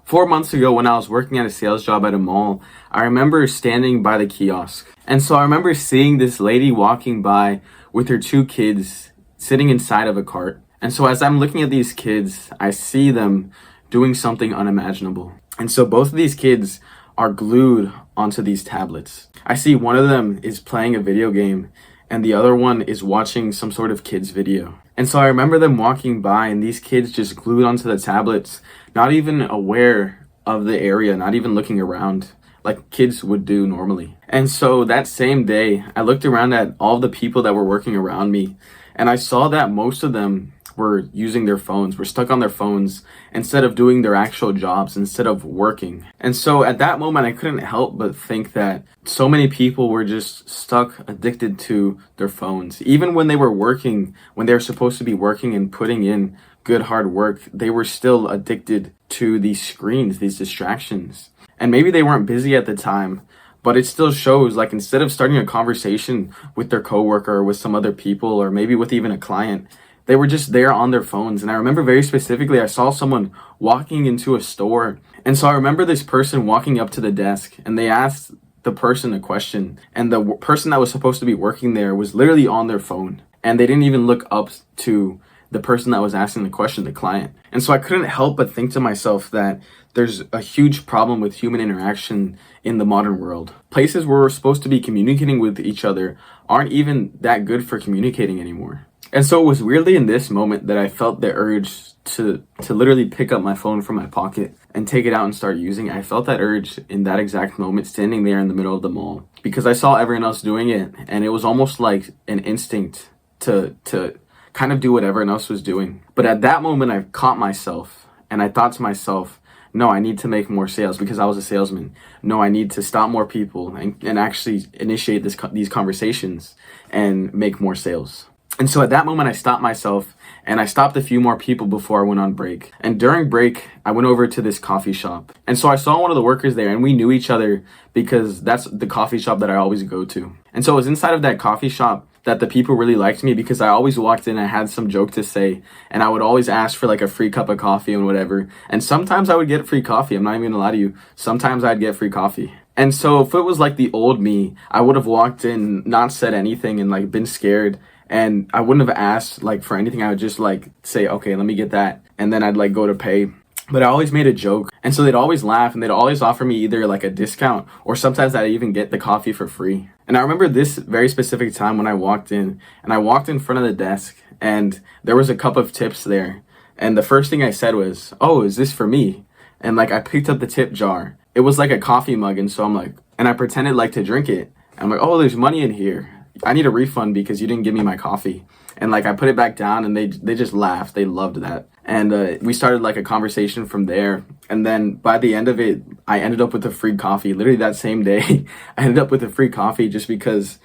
4 months ago, when I was working at a sales job at a mall, I remember standing by the kiosk. And so I remember seeing this lady walking by with her two kids sitting inside of a cart. And so as I'm looking at these kids, I see them doing something unimaginable. And so both of these kids are glued onto these tablets. I see one of them is playing a video game and the other one is watching some sort of kids video. And so I remember them walking by and these kids just glued onto the tablets, not even aware of the area, not even looking around like kids would do normally. And so that same day, I looked around at all the people that were working around me and I saw that most of them were using their phones, were stuck on their phones instead of doing their actual jobs, instead of working. And so at that moment, I couldn't help but think that so many people were just stuck, addicted to their phones. Even when they were working, when they were supposed to be working and putting in good hard work, they were still addicted to these screens, these distractions. And maybe they weren't busy at the time, but it still shows, like, instead of starting a conversation with their coworker or with some other people, or maybe with even a client, they were just there on their phones. And I remember very specifically, I saw someone walking into a store. And so I remember this person walking up to the desk and they asked the person a question. And the person that was supposed to be working there was literally on their phone. And they didn't even look up to the person that was asking the question, the client. And so I couldn't help but think to myself that there's a huge problem with human interaction in the modern world. Places where we're supposed to be communicating with each other aren't even that good for communicating anymore. And so it was weirdly in this moment that I felt the urge to literally pick up my phone from my pocket and take it out and start using it. I felt that urge in that exact moment, standing there in the middle of the mall, because I saw everyone else doing it, and it was almost like an instinct to kind of do what everyone else was doing. But at that moment, I caught myself and I thought to myself, no, I need to make more sales, because I was a salesman. No, I need to stop more people and actually initiate these conversations and make more sales. And so at that moment, I stopped myself and I stopped a few more people before I went on break. And during break, I went over to this coffee shop. And so I saw one of the workers there and we knew each other because that's the coffee shop that I always go to. And so it was inside of that coffee shop that the people really liked me, because I always walked in, I had some joke to say, and I would always ask for like a free cup of coffee and whatever. And sometimes I would get free coffee. I'm not even gonna lie to you. Sometimes I'd get free coffee. And so if it was like the old me, I would have walked in, not said anything and like been scared. And I wouldn't have asked like for anything. I would just like say, okay, let me get that. And then I'd like go to pay. But I always made a joke. And so they'd always laugh and they'd always offer me either like a discount or sometimes I'd even get the coffee for free. And I remember this very specific time when I walked in and I walked in front of the desk and there was a cup of tips there. And the first thing I said was, oh, is this for me? And like I picked up the tip jar. It was like a coffee mug. And so I'm like, and I pretended like to drink it. I'm like, oh, there's money in here. I need a refund because you didn't give me my coffee. And like I put it back down and they just laughed. They loved that. And we started like a conversation from there. And then by the end of it, I ended up with a free coffee. Literally that same day, I ended up with a free coffee just because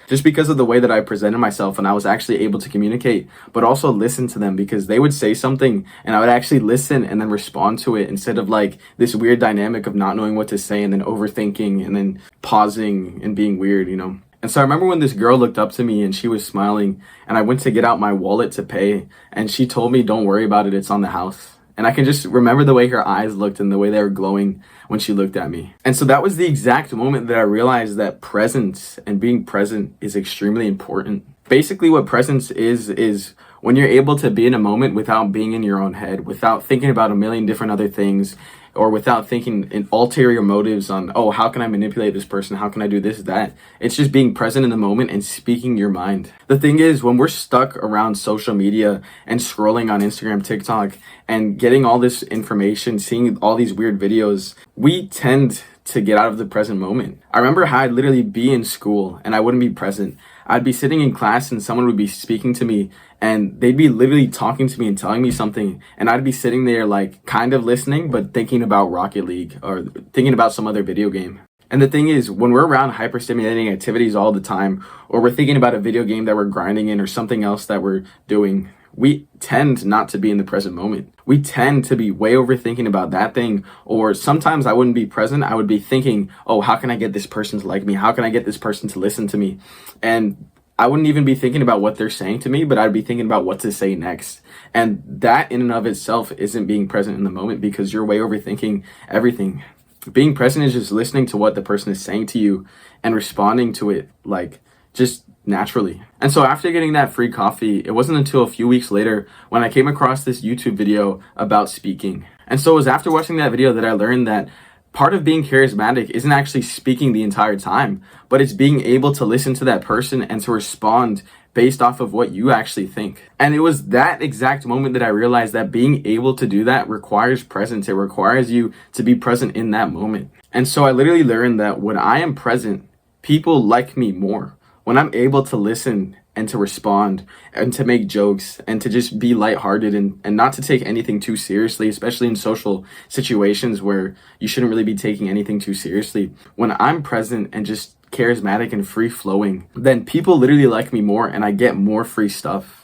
of the way that I presented myself and I was actually able to communicate, but also listen to them, because they would say something and I would actually listen and then respond to it, instead of like this weird dynamic of not knowing what to say and then overthinking and then pausing and being weird, you know? And so I remember when this girl looked up to me and she was smiling and I went to get out my wallet to pay and she told me, don't worry about it, it's on the house. And I can just remember the way her eyes looked and the way they were glowing when she looked at me. And so that was the exact moment that I realized that presence and being present is extremely important. Basically what presence is when you're able to be in a moment without being in your own head, without thinking about a million different other things, or without thinking in ulterior motives on, oh, how can I manipulate this person? How can I do this, that? It's just being present in the moment and speaking your mind. The thing is, when we're stuck around social media and scrolling on Instagram, TikTok, and getting all this information, seeing all these weird videos, we tend to get out of the present moment. I remember how I'd literally be in school and I wouldn't be present. I'd be sitting in class and someone would be speaking to me and they'd be literally talking to me and telling me something, and I'd be sitting there like kind of listening but thinking about Rocket League or thinking about some other video game. And the thing is, when we're around hyperstimulating activities all the time, or we're thinking about a video game that we're grinding in or something else that we're doing, we tend not to be in the present moment. We tend to be way overthinking about that thing, or sometimes I wouldn't be present. I would be thinking, oh, how can I get this person to like me? How can I get this person to listen to me? And I wouldn't even be thinking about what they're saying to me, but I'd be thinking about what to say next. And that in and of itself isn't being present in the moment, because you're way overthinking everything. Being present is just listening to what the person is saying to you and responding to it like just naturally. And so after getting that free coffee, it wasn't until a few weeks later when I came across this YouTube video about speaking. And so it was after watching that video that I learned that part of being charismatic isn't actually speaking the entire time, but it's being able to listen to that person and to respond based off of what you actually think. And it was that exact moment that I realized that being able to do that requires presence. It requires you to be present in that moment. And so I literally learned that when I am present, people like me more. When I'm able to listen and to respond and to make jokes and to just be lighthearted and not to take anything too seriously, especially in social situations where you shouldn't really be taking anything too seriously. When I'm present and just charismatic and free flowing, then people literally like me more and I get more free stuff.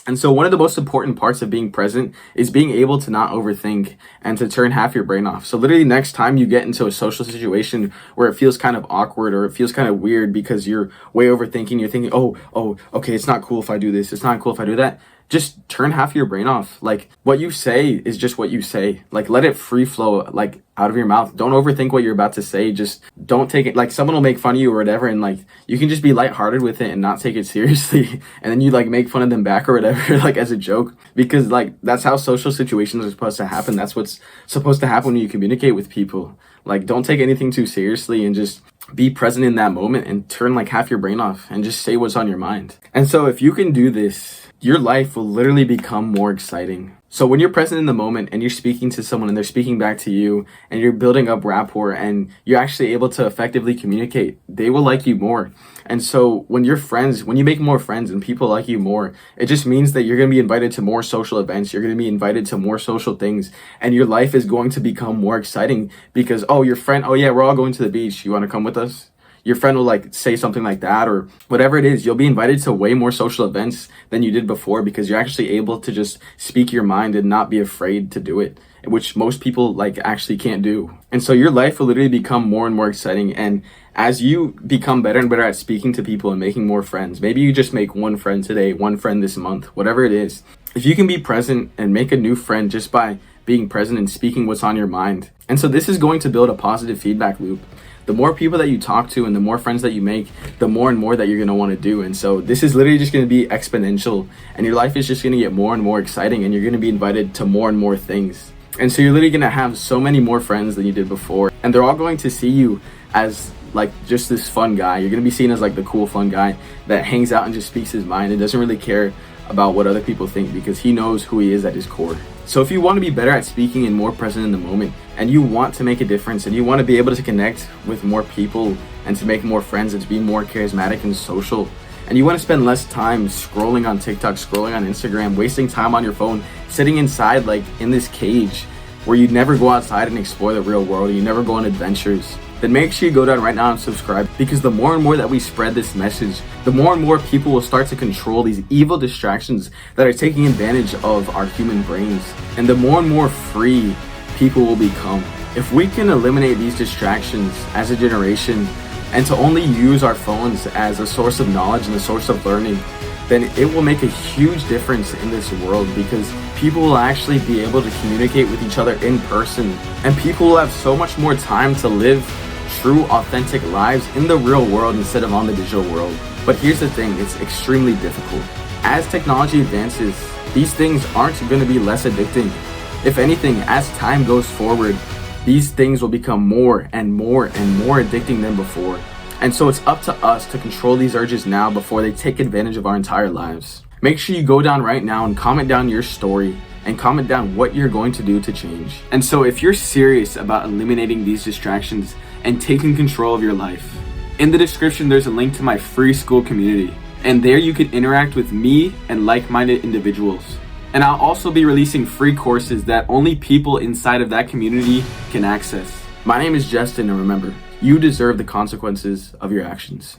And so one of the most important parts of being present is being able to not overthink and to turn half your brain off. So literally next time you get into a social situation where it feels kind of awkward or it feels kind of weird because you're way overthinking, you're thinking, okay, it's not cool if I do this, it's not cool if I do that. Just turn half your brain off. Like, what you say is just what you say. Like, let it free flow, like, out of your mouth. Don't overthink what you're about to say. Just don't take it. Like, someone will make fun of you or whatever, and like, you can just be lighthearted with it and not take it seriously. And then you like make fun of them back or whatever, like as a joke, because like that's how social situations are supposed to happen. That's what's supposed to happen when you communicate with people. Like, don't take anything too seriously and just be present in that moment and turn like half your brain off and just say what's on your mind. And so if you can do this, your life will literally become more exciting. So when you're present in the moment and you're speaking to someone and they're speaking back to you and you're building up rapport and you're actually able to effectively communicate, they will like you more. And so when you make more friends and people like you more, it just means that you're going to be invited to more social events. You're going to be invited to more social things, and your life is going to become more exciting because, your friend, yeah, we're all going to the beach. You want to come with us? Your friend will like say something like that or whatever it is. You'll be invited to way more social events than you did before because you're actually able to just speak your mind and not be afraid to do it, which most people like actually can't do. And so your life will literally become more and more exciting. And as you become better and better at speaking to people and making more friends, maybe you just make one friend today, one friend this month, whatever it is. If you can be present and make a new friend just by being present and speaking what's on your mind. And so this is going to build a positive feedback loop. The more people that you talk to and the more friends that you make, the more and more that you're going to want to do. And so this is literally just going to be exponential, and your life is just going to get more and more exciting, and you're going to be invited to more and more things. And so you're literally going to have so many more friends than you did before, and they're all going to see you as like just this fun guy. You're going to be seen as like the cool fun guy that hangs out and just speaks his mind and doesn't really care about what other people think because he knows who he is at his core. So if you want to be better at speaking and more present in the moment, and you want to make a difference, and you want to be able to connect with more people and to make more friends and to be more charismatic and social, and you want to spend less time scrolling on TikTok, scrolling on Instagram, wasting time on your phone, sitting inside like in this cage where you never go outside and explore the real world, you never go on adventures, then make sure you go down right now and subscribe, because the more and more that we spread this message, the more and more people will start to control these evil distractions that are taking advantage of our human brains, and the more and more free people will become. If we can eliminate these distractions as a generation and to only use our phones as a source of knowledge and a source of learning, then it will make a huge difference in this world, because people will actually be able to communicate with each other in person, and people will have so much more time to live true, authentic lives in the real world instead of on the digital world. But here's the thing, it's extremely difficult. As technology advances, these things aren't going to be less addicting. If anything, as time goes forward, these things will become more and more and more addicting than before. And so it's up to us to control these urges now before they take advantage of our entire lives. Make sure you go down right now and comment down your story and comment down what you're going to do to change. And so if you're serious about eliminating these distractions and taking control of your life, in the description there's a link to my free school community, and there you can interact with me and like-minded individuals. And I'll also be releasing free courses that only people inside of that community can access. My name is Justin, and remember, you deserve the consequences of your actions.